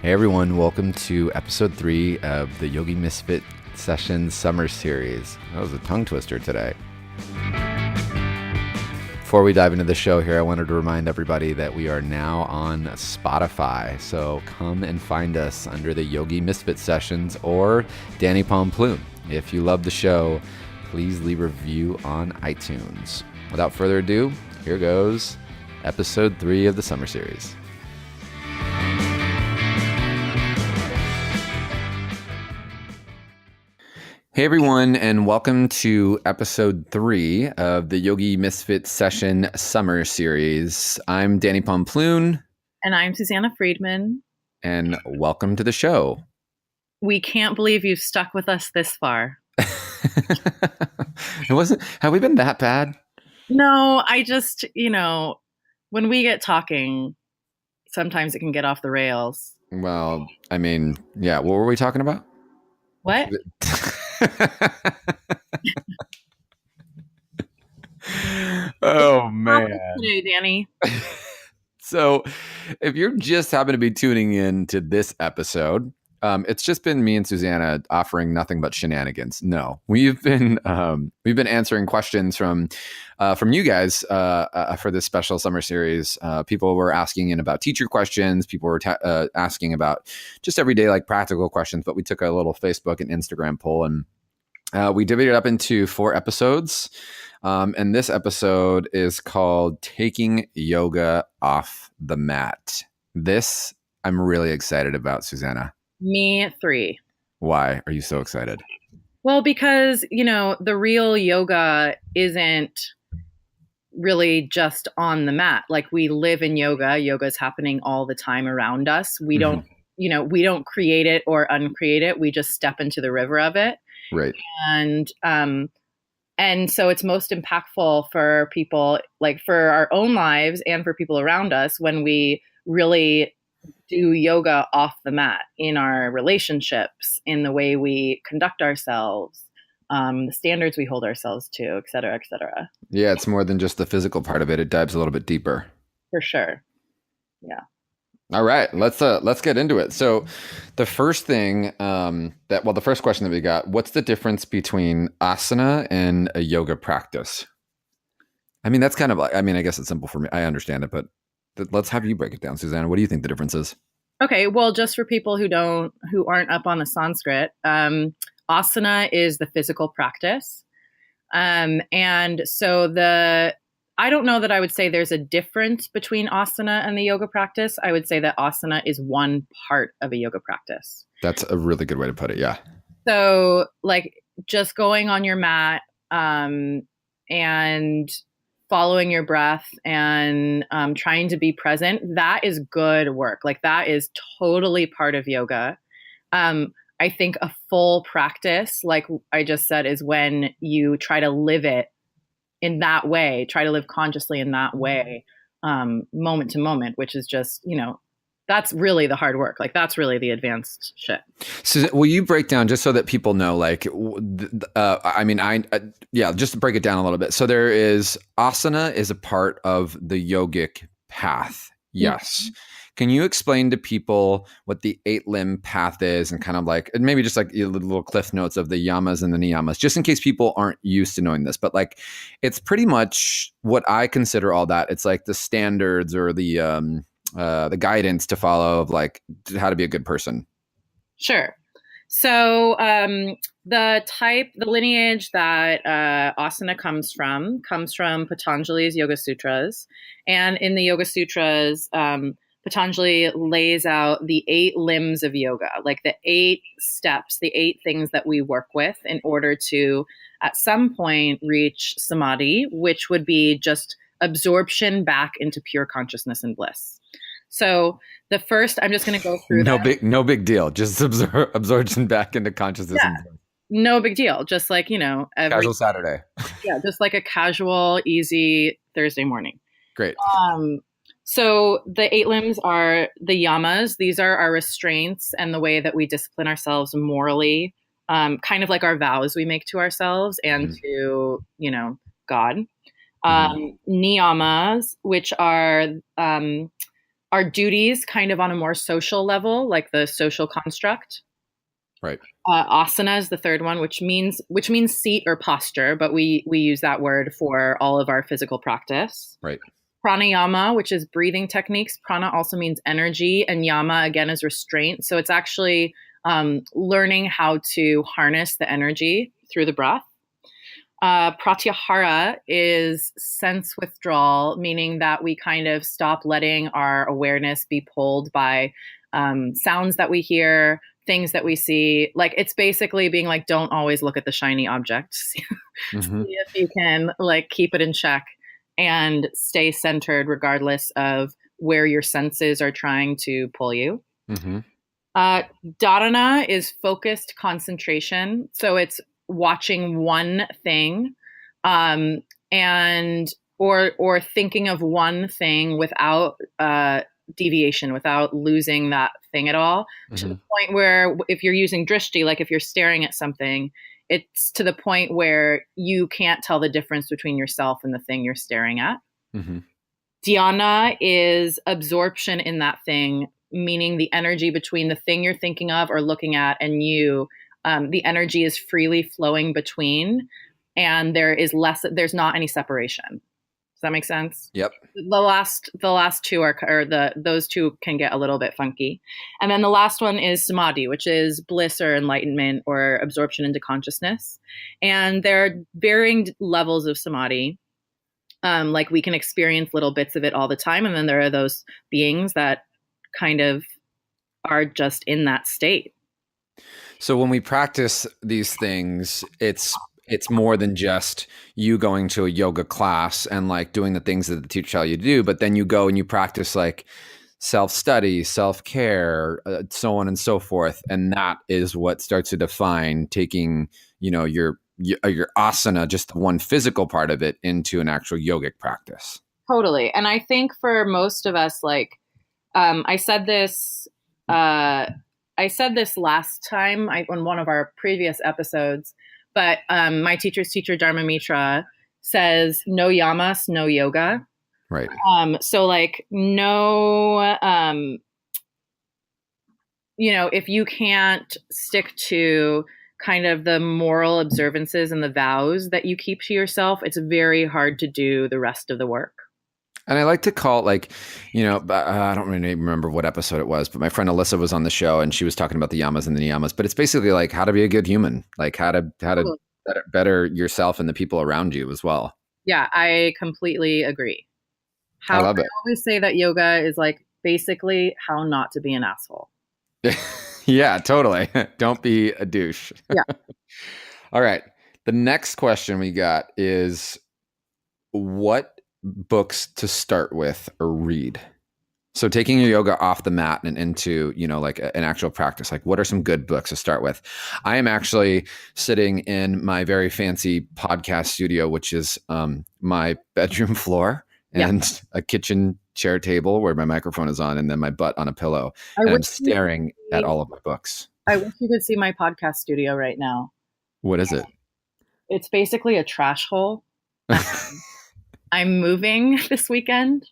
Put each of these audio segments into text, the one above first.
Hey everyone, welcome to episode 3 of the Yogi Misfit Sessions Summer Series. That was a tongue twister today. Before we dive into the show here, I wanted to remind everybody that we are now on Spotify. So come and find us under the Yogi Misfit Sessions or Danny Pomploon. If you love the show, please leave a review on iTunes. Without further ado, here goes episode 3 of the summer series. Hey everyone, and welcome to episode 3 of the Yogi Misfit Session Summer Series. I'm Danny Pomploon. And I'm Susannah Freedman. And welcome to the show. We can't believe you've stuck with us this far. Have we been that bad? No, I just, when we get talking, sometimes it can get off the rails. Well, I mean, yeah, what were we talking about? What? Oh man, today, Danny. So if you're just happen to be tuning in to this episode, it's just been me and Susannah offering nothing but shenanigans. No, we've been answering questions from you guys for this special summer series. People were asking in about teacher questions. People were asking about just everyday like practical questions. But we took a little Facebook and Instagram poll, and we divided it up into 4 episodes. And this episode is called "Taking Yoga Off the Mat." This I'm really excited about, Susannah. Me 3. Why are you so excited? Well, because, the real yoga isn't really just on the mat. Like, we live in yoga. Yoga is happening all the time around us. We don't, we don't create it or uncreate it. We just step into the river of it. Right. And so it's most impactful for people, like for our own lives and for people around us, when we really do yoga off the mat in our relationships, in the way we conduct ourselves, the standards we hold ourselves to, et cetera, et cetera. Yeah, it's more than just the physical part of it. It dives a little bit deeper. For sure. Yeah. All right, let's get into it. So the first thing the first question that we got, what's the difference between asana and a yoga practice? I mean, that's kind of like, I mean, I guess it's simple for me. I understand it, but let's have you break it down, Susannah. What do you think the difference is? Okay, well, just for people who aren't up on the Sanskrit, asana is the physical practice. And so I don't know that I would say there's a difference between asana and the yoga practice. I would say that asana is one part of a yoga practice. That's a really good way to put it. Yeah. So like just going on your mat, and following your breath and trying to be present, that is good work. Like that is totally part of yoga. I think a full practice, like I just said, is when you try to live it in that way, try to live consciously in that way, moment to moment, which is just, that's really the hard work. Like that's really the advanced shit. So will you break down, just so that people know, like, just to break it down a little bit. So there is asana is a part of the yogic path. Yes. Mm-hmm. Can you explain to people what the 8-limb path is, and kind of like, and maybe just like little cliff notes of the yamas and the niyamas, just in case people aren't used to knowing this, but like, it's pretty much what I consider all that. It's like the standards or the guidance to follow of like how to be a good person. Sure. So the lineage that asana comes from Patanjali's Yoga Sutras. And in the Yoga Sutras, Patanjali lays out the 8 limbs of yoga, like the 8 steps, the 8 things that we work with in order to, at some point, reach samadhi, which would be just absorption back into pure consciousness and bliss. So the first, I'm just going to go through no big deal. Just absorption back into consciousness. Yeah. No big deal. Just like, casual Saturday. Yeah. Just like a casual, easy Thursday morning. Great. So the 8 limbs are the yamas. These are our restraints and the way that we discipline ourselves morally, kind of like our vows we make to ourselves and to, God. Niyamas, which are our duties kind of on a more social level, like the social construct. Right. Asana is the third one, which means seat or posture, but we use that word for all of our physical practice. Right. Pranayama, which is breathing techniques. Prana also means energy, and yama again is restraint. So it's actually learning how to harness the energy through the breath. Pratyahara is sense withdrawal, meaning that we kind of stop letting our awareness be pulled by sounds that we hear, things that we see. Like it's basically being like, don't always look at the shiny objects. Mm-hmm. See if you can like keep it in check and stay centered regardless of where your senses are trying to pull you. Mm-hmm. Dharana is focused concentration. So it's watching one thing and or thinking of one thing without deviation, without losing that thing at all, to the point where if you're using drishti, like if you're staring at something, it's to the point where you can't tell the difference between yourself and the thing you're staring at. Mm-hmm. Dhyana is absorption in that thing, meaning the energy between the thing you're thinking of or looking at and you. The energy is freely flowing between, and there's not any separation. Does that make sense? Yep. The last two those two can get a little bit funky. And then the last one is samadhi, which is bliss or enlightenment or absorption into consciousness. And there are varying levels of samadhi. Like we can experience little bits of it all the time. And then there are those beings that kind of are just in that state. So when we practice these things, it's more than just you going to a yoga class and like doing the things that the teacher tell you to do, but then you go and you practice like self-study, self-care, so on and so forth. And that is what starts to define taking, your asana, just the one physical part of it, into an actual yogic practice. Totally. And I think for most of us, like I said this last time on one of our previous episodes, but my teacher's teacher, Dharma Mitra, says no yamas, no yoga. Right. So like no, if you can't stick to kind of the moral observances and the vows that you keep to yourself, it's very hard to do the rest of the work. And I like to call it like, I don't really remember what episode it was, but my friend Alyssa was on the show and she was talking about the yamas and the niyamas, but it's basically like how to be a good human, like how to better yourself and the people around you as well. Yeah, I completely agree. I love it. I always say that yoga is like basically how not to be an asshole. Yeah, totally. Don't be a douche. Yeah. All right. The next question we got is what books to start with or read? So taking your yoga off the mat and into, like an actual practice, like what are some good books to start with? I am actually sitting in my very fancy podcast studio, which is my bedroom floor and a kitchen chair table where my microphone is on and then my butt on a pillow. And I'm staring at all of my books. I wish you could see my podcast studio right now. What is it? It's basically a trash hole. I'm moving this weekend.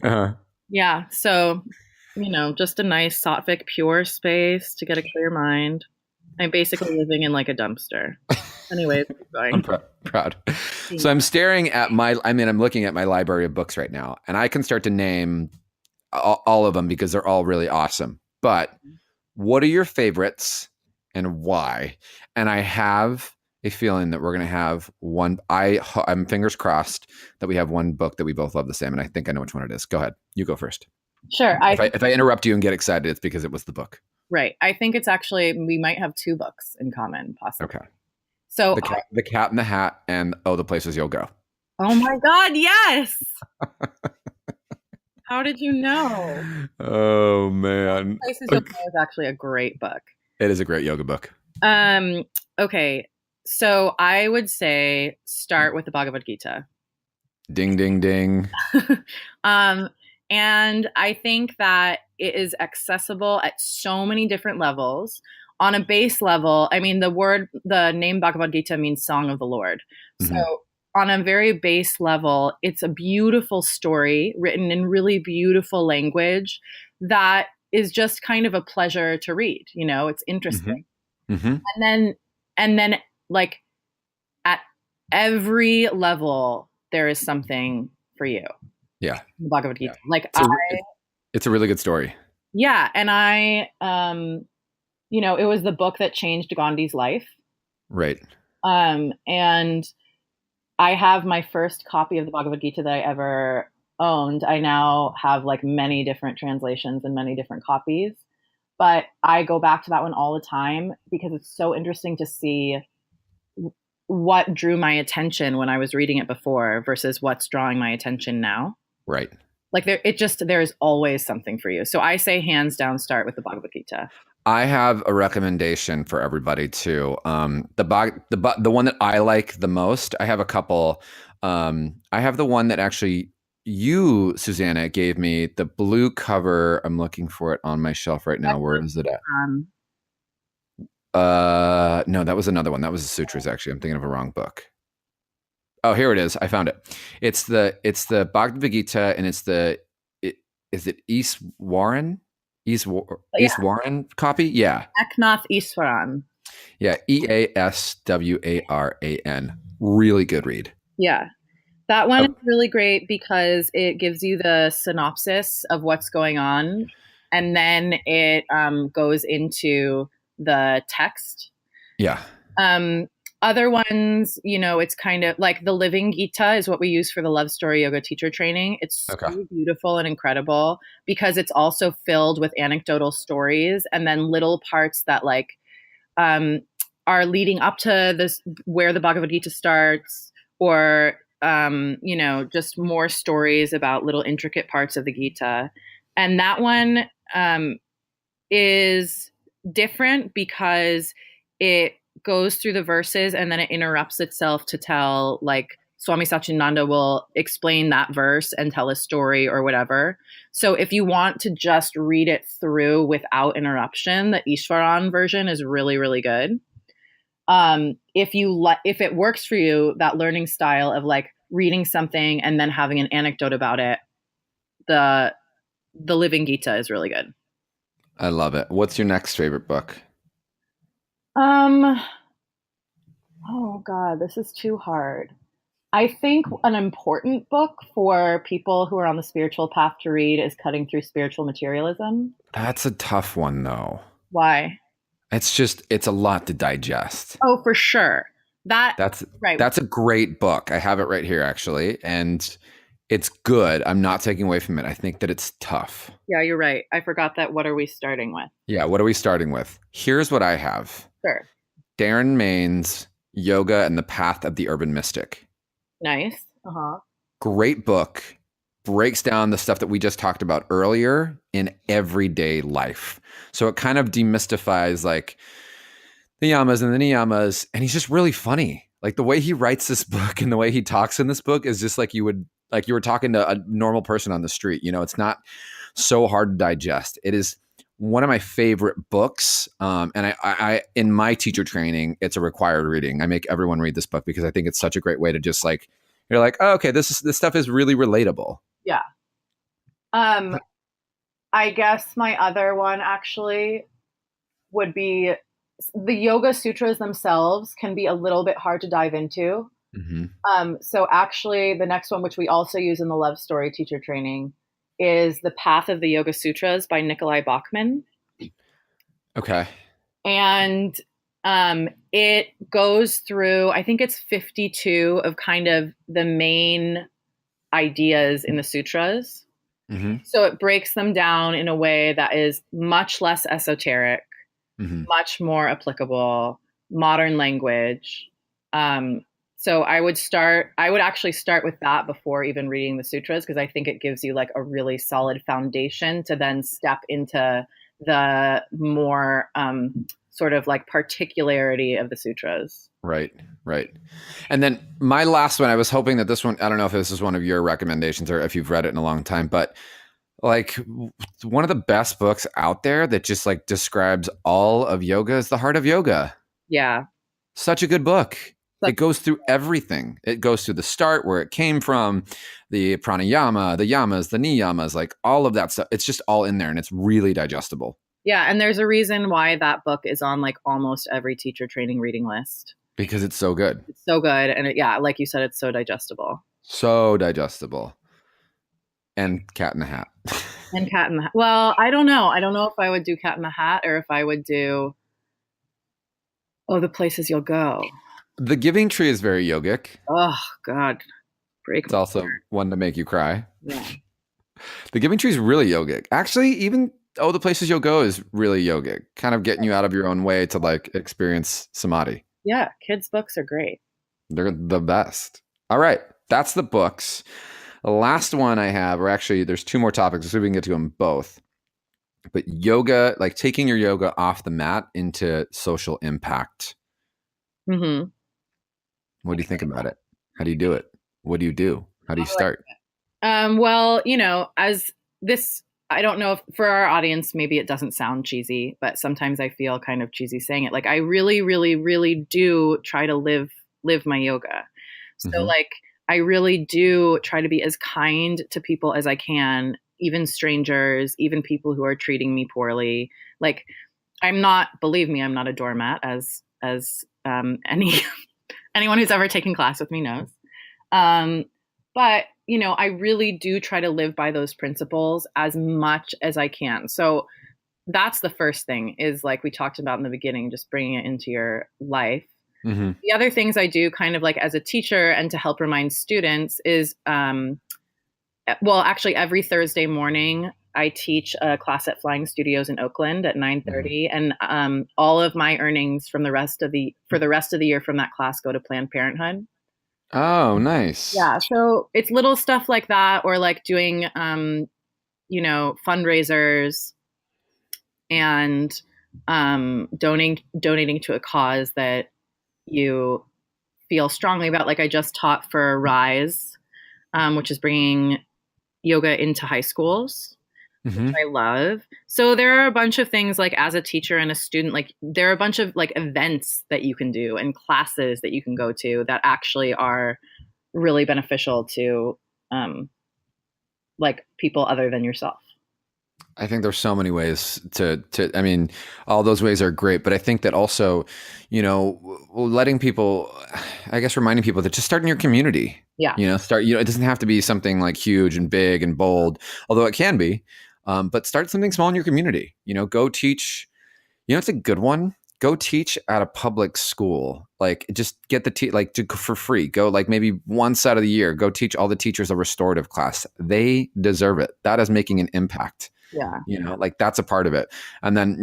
Uh-huh. Yeah. So, just a nice sattvic pure space to get a clear mind. I'm basically living in like a dumpster. Anyways, I'm proud. So I'm staring at I'm looking at my library of books right now, and I can start to name all of them because they're all really awesome. But what are your favorites and why? And I have a feeling that we're going to have one. I'm fingers crossed that we have one book that we both love the same. And I think I know which one it is. Go ahead. You go first. Sure. If I interrupt you and get excited, it's because it was the book. Right. I think it's actually, we might have two books in common, possibly. Okay. So the Cat in the Hat and The Places You'll Go. Oh my God. Yes. How did you know? Oh man. Places You'll Go is actually a great book. It is a great yoga book. Okay. So I would say start with the Bhagavad Gita. Ding, ding, ding. And I think that it is accessible at so many different levels. On a base level, I mean, the name Bhagavad Gita means Song of the Lord. Mm-hmm. So on a very base level, it's a beautiful story written in really beautiful language that is just kind of a pleasure to read. You know, it's Hmm. interesting. Hmm. And then like at every level, there is something for you Yeah. in the Bhagavad Gita. Yeah. Like It's a, it's a really good story. yeah, and it was the book that changed Gandhi's life. Right. And I have my first copy of the Bhagavad Gita that I ever owned. I now have like many different translations and many different copies, but I go back to that one all the time because it's so interesting to see what drew my attention when I was reading it before versus what's drawing my attention now. Right. Like there's always something for you. So I say hands down start with the Bhagavad Gita. I have a recommendation for everybody too. The one that I like the most. I have a couple. I have the one that actually you, Susannah, gave me the blue cover. I'm looking for it on my shelf right now. Where is it at? Um, No, that was another one. That was the Sutras. Actually, I'm thinking of a wrong book. Oh, here it is. I found it. It's the Bhagavad Gita, and is it East Warren? yeah, East Warren copy? Yeah. Eknath Iswaran. Yeah, Easwaran. Really good read. Yeah. That one is Oh, really great because it gives you the synopsis of what's going on, and then it goes into the text. yeah. Um, Other ones, it's kind of like the Living Gita is what we use for the Love Story Yoga teacher training. It's Okay. so beautiful and incredible because it's also filled with anecdotal stories and then little parts that um, are leading up to this where the Bhagavad Gita starts, or just more stories about little intricate parts of the Gita. And that one is different because it goes through the verses and then it interrupts itself to tell, like, Swami Satchidananda will explain that verse and tell a story or whatever. So if you want to just read it through without interruption, the Ishvaran version is really, really good. If it works for you, that learning style of like reading something and then having an anecdote about it, the the Living Gita is really good. I love it. What's your next favorite book? Um, oh God, this is too hard. I think an important book for people who are on the spiritual path to read is Cutting Through Spiritual Materialism. That's a tough one though. Why? It's a lot to digest. Oh, for sure. That, That's right. that's a great book. I have it right here actually, and it's good. I'm not taking away from it. I think that it's tough. Yeah, you're right. I forgot that. What are we starting with? Yeah, what are we starting with? Here's what I have. Sure. Darren Main's Yoga and the Path of the Urban Mystic. Nice. Uh huh. Great book. Breaks down the stuff that we just talked about earlier in everyday life. So it kind of demystifies like the yamas and the niyamas. And he's just really funny. Like the way he writes this book and the way he talks in this book is just like you were talking to a normal person on the street. You know, it's not so hard to digest. It is one of my favorite books. And I in my teacher training, it's a required reading. I make everyone read this book because I think it's such a great way to just like, you're like, oh, okay, this stuff is really relatable. Yeah. Um, I guess my other one actually would be the Yoga Sutras themselves can be a little bit hard to dive into. Mm-hmm. So actually, the next one, which we also use in the Love Story teacher training, is The Path of the Yoga Sutras by Nikolai Bachman. Okay. And it goes through, I think it's 52 of kind of the main ideas in the sutras. Mm-hmm. So it breaks them down in a way that is much less esoteric, Mm-hmm. much more applicable, modern language. So I would actually start with that before even reading the sutras, because I think it gives you like a really solid foundation to then step into the more sort of like particularity of the sutras. Right, right. And then my last one, I was hoping that this one, I don't know if this is one of your recommendations or if you've read it in a long time, but like one of the best books out there that just like describes all of yoga is The Heart of Yoga. Yeah. Such a good book. it goes through everything. It goes through the start, where it came from, the pranayama, the yamas, the niyamas, like all of that stuff. It's just all in there, and it's really digestible. Yeah, and there's a reason why that book is on like almost every teacher training reading list. Because it's so good. It's so good, and yeah, like you said, it's so digestible. So digestible. And Cat in the Hat. And Cat in the Hat. Well, I don't know. I don't know if I would do Cat in the Hat or if I would do the Places You'll Go. The Giving Tree is very yogic. Oh God, break. It's also one to make you cry. Yeah. The Giving Tree is really yogic. Actually, even The Places You'll Go is really yogic, kind of getting you out of your own way to like experience samadhi. Yeah, kids' books are great. They're the best. All right, that's the books. The last one I have, or actually, there's two more topics, so we can get to them both. But yoga, like taking your yoga off the mat into social impact. Mm-hmm. What do you think about it? How do you do it? What do you do? How do you start? Well, as this, I don't know if for our audience, maybe it doesn't sound cheesy, but sometimes I feel kind of cheesy saying it. Like I really, really, really do try to live my yoga. So like I really do try to be as kind to people as I can, even strangers, even people who are treating me poorly. Like believe me, I'm not a doormat as anyone who's ever taken class with me knows. But I really do try to live by those principles as much as I can. So that's the first thing, is like we talked about in the beginning, just bringing it into your life. Mm-hmm. The other things I do kind of like as a teacher and to help remind students is, actually every Thursday morning I teach a class at Flying Studios in Oakland at 9:30, mm-hmm. and all of my earnings for the rest of the year from that class go to Planned Parenthood. Oh, nice. Yeah. So it's little stuff like that, or like doing, fundraisers and donating to a cause that you feel strongly about. Like I just taught for Rise, which is bringing yoga into high schools, mm-hmm. which I love. So there are a bunch of things, like as a teacher and a student, like there are a bunch of like events that you can do and classes that you can go to that actually are really beneficial to like people other than yourself. I think there's so many ways to, I mean, all those ways are great, but I think that also, reminding people that just start in your community. Yeah. It doesn't have to be something like huge and big and bold, although it can be, but start something small in your community. Go teach, it's a good one. Go teach at a public school. Like just get for free. Go like maybe once out of the year, go teach all the teachers a restorative class. They deserve it. That is making an impact. Yeah. Like that's a part of it. And then,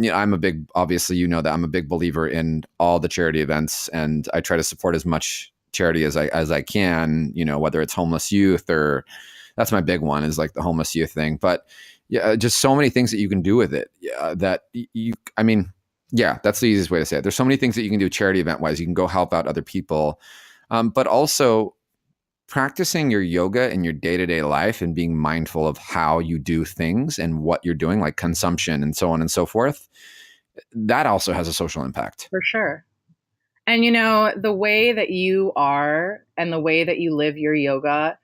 obviously, that I'm a big believer in all the charity events, and I try to support as much charity as I can, whether it's homeless youth, or that's my big one, is like the homeless youth thing. But yeah, just so many things that you can do with it. That's the easiest way to say it. There's so many things that you can do charity event wise. You can go help out other people. But also practicing your yoga in your day-to-day life and being mindful of how you do things and what you're doing, like consumption and so on and so forth, that also has a social impact. For sure. And, the way that you are and the way that you live your yoga,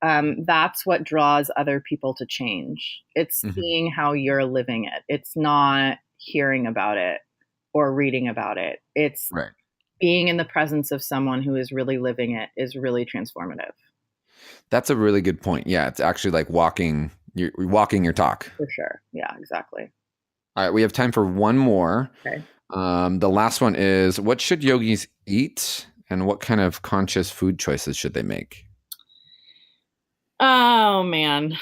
that's what draws other people to change. It's mm-hmm. seeing how you're living it. It's not hearing about it or reading about it. It's right. Being in the presence of someone who is really living it is really transformative. That's a really good point. Yeah, it's actually like walking your talk. For sure. Yeah, exactly. All right, we have time for one more. Okay. The last one is, what should yogis eat, and what kind of conscious food choices should they make? Oh, man.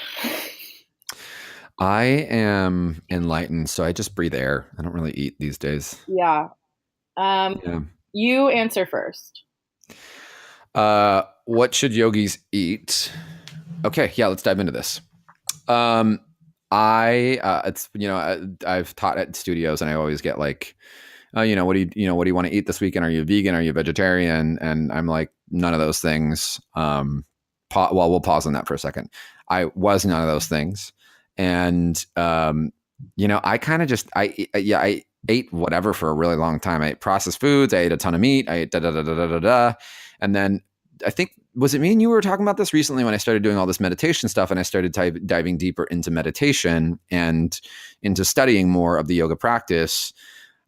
I am enlightened, so I just breathe air. I don't really eat these days. Yeah. You answer first. What should yogis eat? Okay, yeah, let's dive into this. I've taught at studios, and I always get like, what do you want to eat this weekend? Are you vegan? Are you vegetarian? And I'm like, none of those things. We'll pause on that for a second. I was none of those things. And, I kind of just, I ate whatever for a really long time. I ate processed foods. I ate a ton of meat. I ate da da da da da da da. And then I think, was it me and you were talking about this recently when I started doing all this meditation stuff and I started diving deeper into meditation and into studying more of the yoga practice?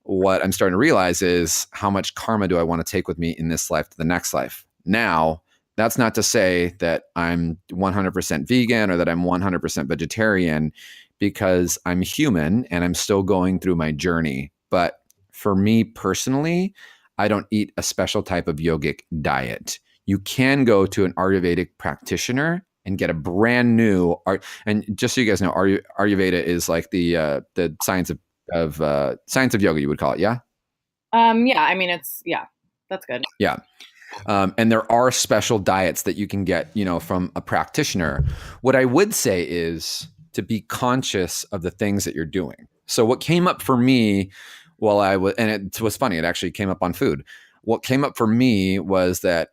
What I'm starting to realize is how much karma do I want to take with me in this life to the next life? Now, that's not to say that I'm 100% vegan or that I'm 100% vegetarian, because I'm human and I'm still going through my journey. But for me personally, I don't eat a special type of yogic diet. You can go to an Ayurvedic practitioner and get a brand new art. And just so you guys know, Ayurveda is like the science of yoga, you would call it, yeah. Yeah, I mean, that's good. Yeah. And there are special diets that you can get, from a practitioner. What I would say is to be conscious of the things that you're doing. So what came up for me while I was, and it was funny, it actually came up on food. What came up for me was that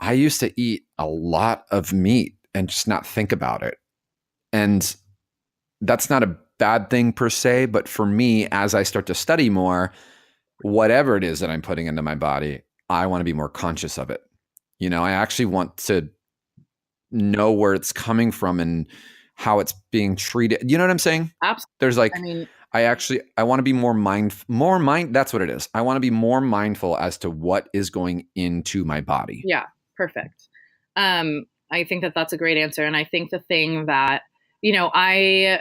I used to eat a lot of meat and just not think about it. And that's not a bad thing per se, but for me, as I start to study more, whatever it is that I'm putting into my body, I want to be more conscious of it. I actually want to know where it's coming from and how it's being treated. You know what I'm saying? Absolutely. There's like, I mean, I want to be more that's what it is. I want to be more mindful as to what is going into my body. Yeah, perfect. I think that that's a great answer. And I think the thing that, I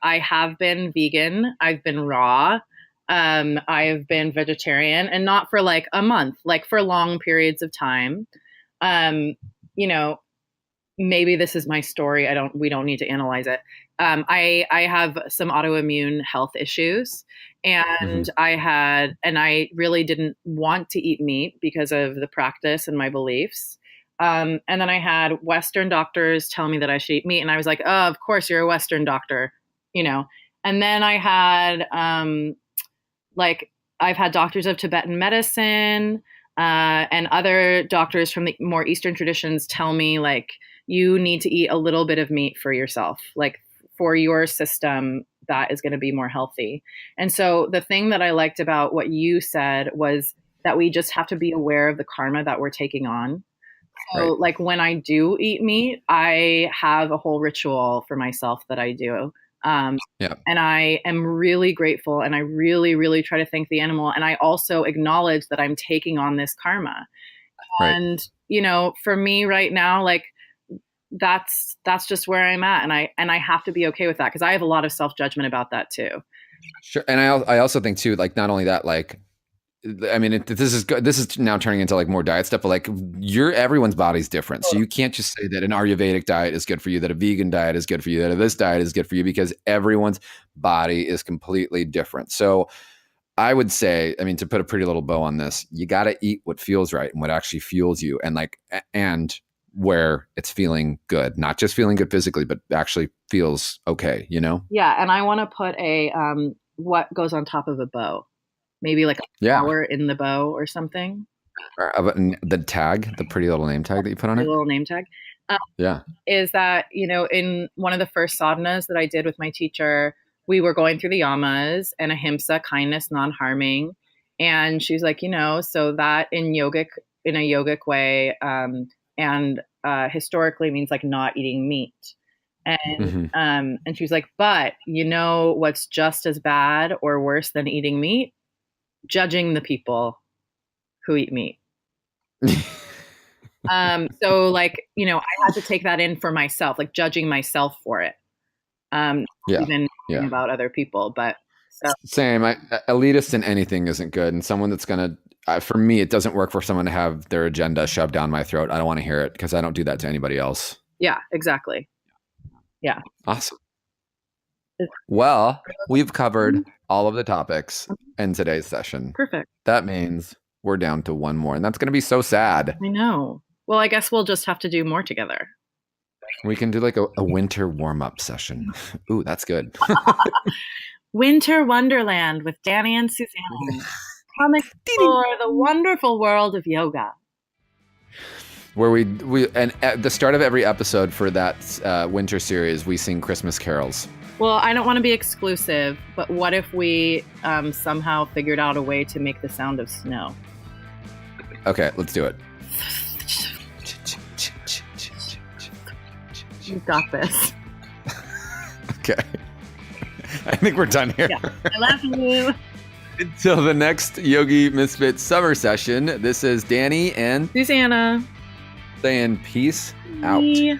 have been vegan, I've been raw, I've been vegetarian, and not for like a month, like for long periods of time. Maybe this is my story. We don't need to analyze it. I have some autoimmune health issues, and I really didn't want to eat meat because of the practice and my beliefs. And then I had Western doctors tell me that I should eat meat, and I was like, oh, of course you're a Western doctor, And then I had, I've had doctors of Tibetan medicine, and other doctors from the more Eastern traditions tell me, like, you need to eat a little bit of meat for yourself, like for your system, that is going to be more healthy. And so the thing that I liked about what you said was that we just have to be aware of the karma that we're taking on. So Right. like when I do eat meat, I have a whole ritual for myself that I do. Yeah. And I am really grateful, and I really, really try to thank the animal. And I also acknowledge that I'm taking on this karma. Right. And, for me right now, like that's just where I'm at. And I have to be okay with that, because I have a lot of self-judgment about that too. Sure. And I also think too, like, not only that, like, I mean, this is now turning into like more diet stuff, but like everyone's body's different. So you can't just say that an Ayurvedic diet is good for you, that a vegan diet is good for you, that this diet is good for you, because everyone's body is completely different. So I would say, I mean, to put a pretty little bow on this, you got to eat what feels right and what actually fuels you, and where it's feeling good, not just feeling good physically, but actually feels okay, Yeah. And I want to put what goes on top of a bow. Maybe like a flower in the bow or something. The pretty little name tag that you put on it. Little name tag. Is that, in one of the first sadhanas that I did with my teacher, we were going through the yamas and ahimsa, kindness, non-harming. And she's like, so that in a yogic way, and historically means like not eating meat. And and she was like, but what's just as bad or worse than eating meat? Judging the people who eat meat. So like, I had to take that in for myself, like judging myself for it. Even about other people, but same. Elitist in anything isn't good. And someone that's going to, for me, it doesn't work for someone to have their agenda shoved down my throat. I don't want to hear it, because I don't do that to anybody else. Yeah, exactly. Yeah. Awesome. Well, we've covered all of the topics in today's session. Perfect. That means we're down to one more, and that's going to be so sad. I know. Well, I guess we'll just have to do more together. We can do like a winter warm-up session. Ooh, that's good. Winter Wonderland with Danny and Susannah. Come explore the wonderful world of yoga. Where we and at the start of every episode for that winter series, we sing Christmas carols. Well, I don't want to be exclusive, but what if we somehow figured out a way to make the sound of snow? Okay, let's do it. You've got this. Okay. I think we're done here. Yeah. I love you. Until the next Yogi Misfit summer session, this is Danny and Susannah. saying peace out. Bye.